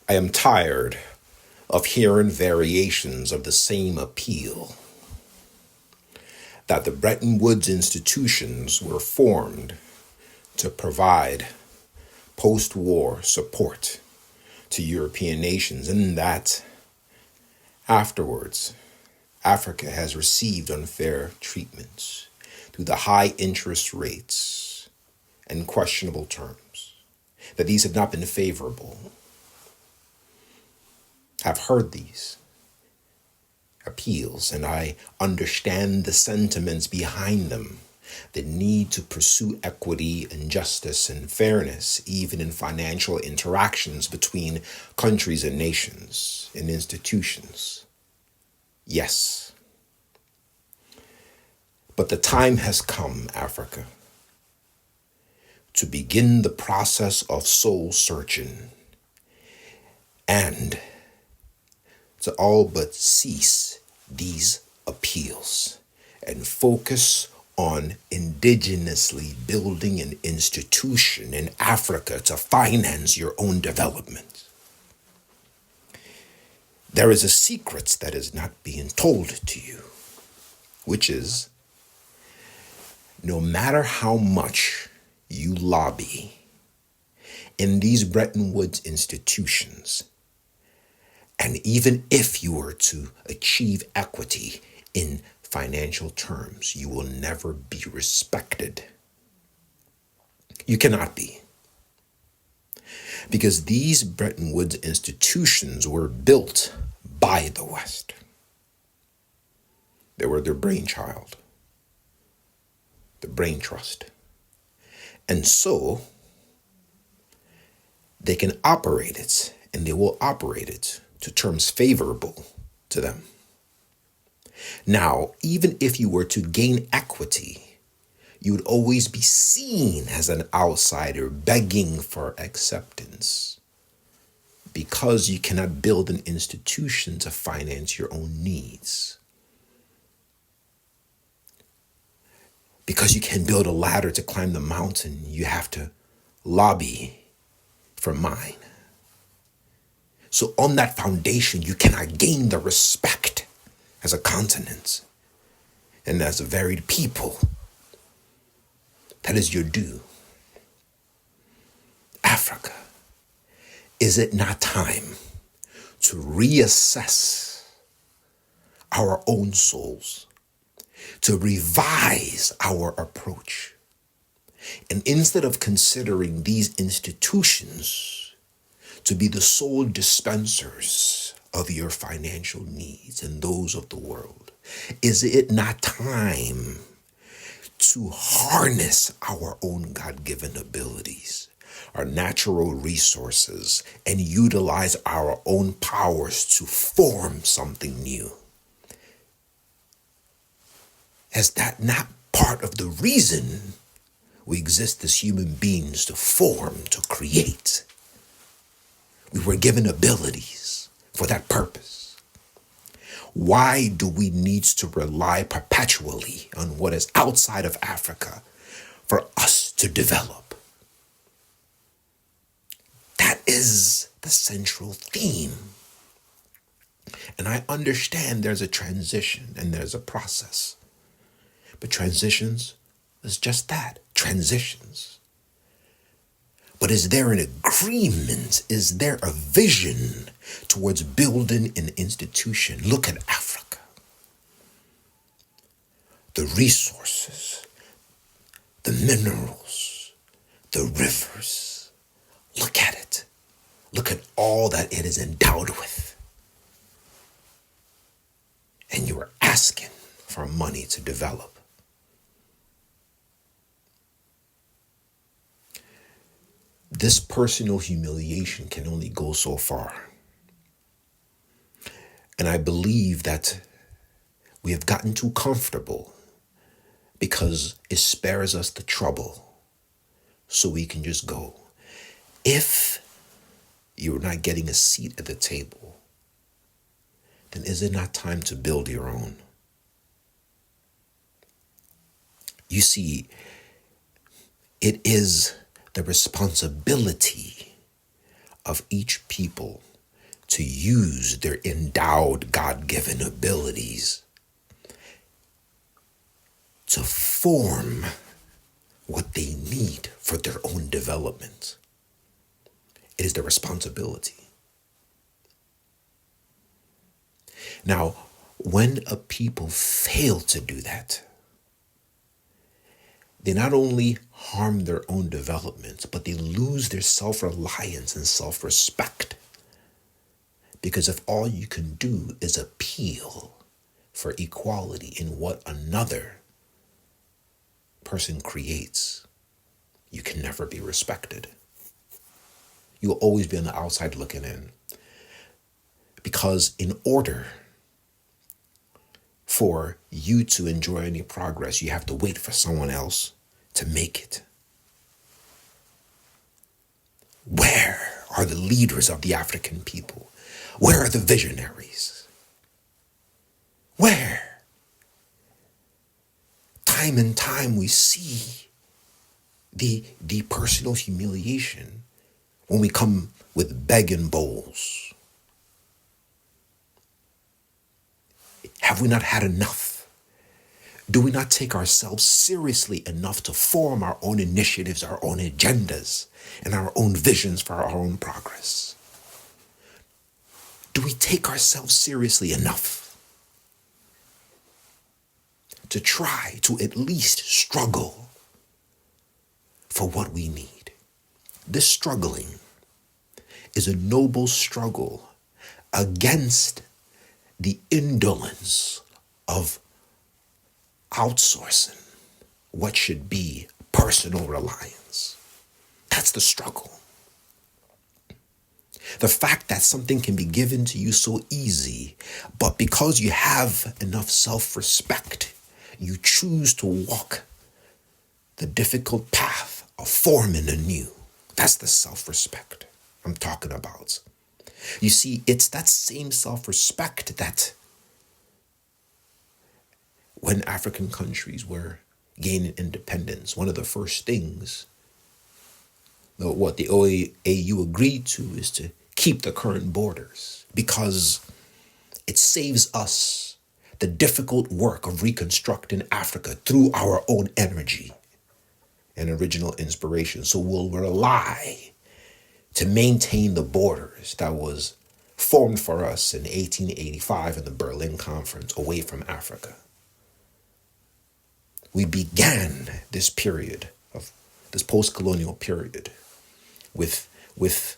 I am tired of hearing variations of the same appeal that the Bretton Woods institutions were formed to provide post-war support to European nations, and that afterwards Africa has received unfair treatments through the high interest rates and questionable terms, that these have not been favorable. I've heard these appeals and I understand the sentiments behind them, the need to pursue equity and justice and fairness, even in financial interactions between countries and nations and institutions. Yes. But the time has come, Africa, to begin the process of soul searching and to all but cease these appeals and focus on indigenously building an institution in Africa to finance your own development. There is a secret that is not being told to you, which is no matter how much you lobby in these Bretton Woods institutions, and even if you were to achieve equity in financial terms, you will never be respected. You cannot be. Because these Bretton Woods institutions were built by the West. They were their brainchild, the brain trust. And so they can operate it, and they will operate it to terms favorable to them. Now, even if you were to gain equity, you would always be seen as an outsider begging for acceptance because you cannot build an institution to finance your own needs. Because you can't build a ladder to climb the mountain, you have to lobby for mine. So on that foundation, you cannot gain the respect as a continent and as a varied people. That is your due. Africa, is it not time to reassess our own souls, to revise our approach? And instead of considering these institutions to be the sole dispensers of your financial needs and those of the world, is it not time to harness our own God-given abilities, our natural resources, and utilize our own powers to form something new? Is that not part of the reason we exist as human beings, to form, to create? We were given abilities for that purpose. Why do we need to rely perpetually on what is outside of Africa for us to develop? That is the central theme. And I understand there's a transition and there's a process. But transitions is just that, transitions. But is there an agreement? Is there a vision towards building an institution? Look at Africa. The resources, the minerals, the rivers. Look at it. Look at all that it is endowed with. And you are asking for money to develop. This personal humiliation can only go so far. And I believe that we have gotten too comfortable because it spares us the trouble so we can just go. If you're not getting a seat at the table, then is it not time to build your own? You see, it is the responsibility of each people to use their endowed God-given abilities to form what they need for their own development. It is their responsibility. Now, when a people fail to do that, they not only harm their own development, but they lose their self-reliance and self-respect. Because if all you can do is appeal for equality in what another person creates, you can never be respected. You will always be on the outside looking in. Because in order for you to enjoy any progress, you have to wait for someone else to make it. Where are the leaders of the African people? Where are the visionaries? Where? Time and time we see the personal humiliation when we come with begging bowls. Have we not had enough? Do we not take ourselves seriously enough to form our own initiatives, our own agendas, and our own visions for our own progress? Do we take ourselves seriously enough to try to at least struggle for what we need? This struggling is a noble struggle against the indolence of outsourcing what should be personal reliance. That's the struggle. The fact that something can be given to you so easy, but because you have enough self-respect, you choose to walk the difficult path of forming anew. That's the self-respect I'm talking about. You see, it's that same self-respect that when African countries were gaining independence, one of the first things what the OAU agreed to is to keep the current borders, because it saves us the difficult work of reconstructing Africa through our own energy and original inspiration. So we'll rely to maintain the borders that was formed for us in 1885 in the Berlin Conference away from Africa. We began this period of this post-colonial period with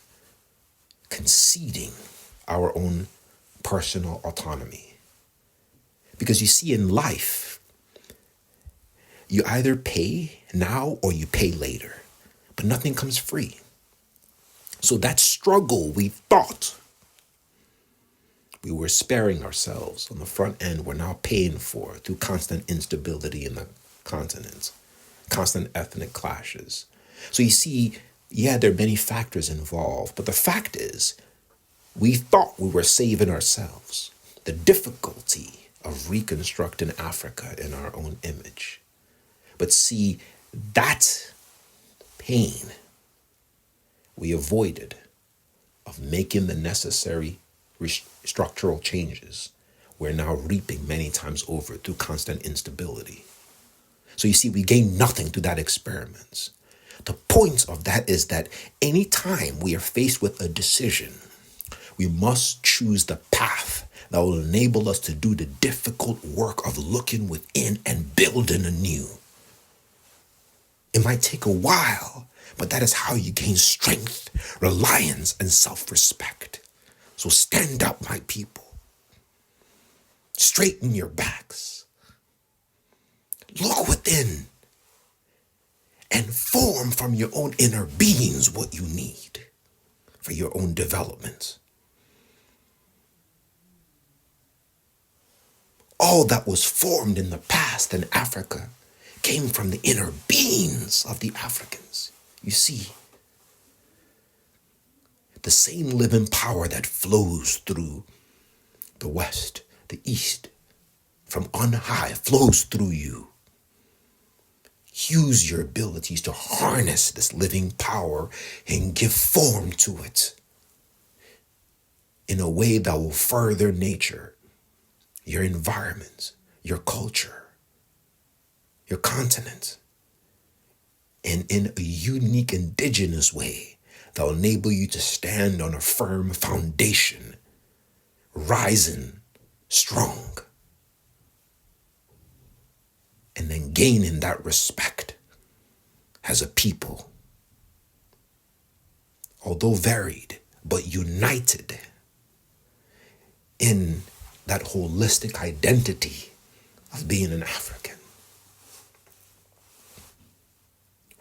conceding our own personal autonomy. Because you see, in life, you either pay now or you pay later, but nothing comes free. So that struggle we thought we were sparing ourselves on the front end, we're now paying for through constant instability in the continent, constant ethnic clashes. So you see, yeah, there are many factors involved, but the fact is, we thought we were saving ourselves. The difficulty of reconstructing Africa in our own image. But see, that pain we avoided of making the necessary structural changes, we're now reaping many times over through constant instability. So you see, we gain nothing through that experiment. The point of that is that anytime we are faced with a decision, we must choose the path that will enable us to do the difficult work of looking within and building anew. It might take a while, but that is how you gain strength, reliance, and self-respect. So stand up, my people. Straighten your backs. Look within and form from your own inner beings what you need for your own development. All that was formed in the past in Africa came from the inner beings of the Africans. You see, the same living power that flows through the West, the East, from on high flows through you. Use your abilities to harness this living power and give form to it in a way that will further nature, your environment, your culture, your continent, and in a unique indigenous way that will enable you to stand on a firm foundation, rising strong, and then gaining that respect as a people, although varied, but united in that holistic identity of being an African.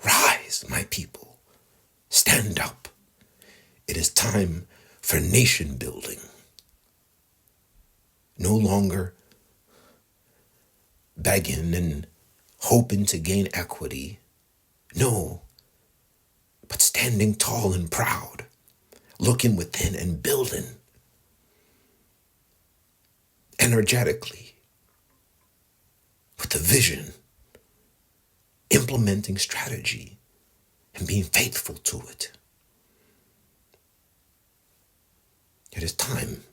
Rise, my people. Stand up. It is time for nation building. No longer begging and hoping to gain equity. No, but standing tall and proud, looking within and building energetically with a vision, implementing strategy, and being faithful to it. It is time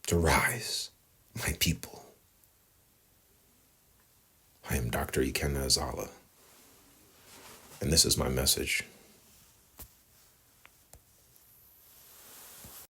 to rise, my people. I am Dr. Ikenna Ezealah, and this is my message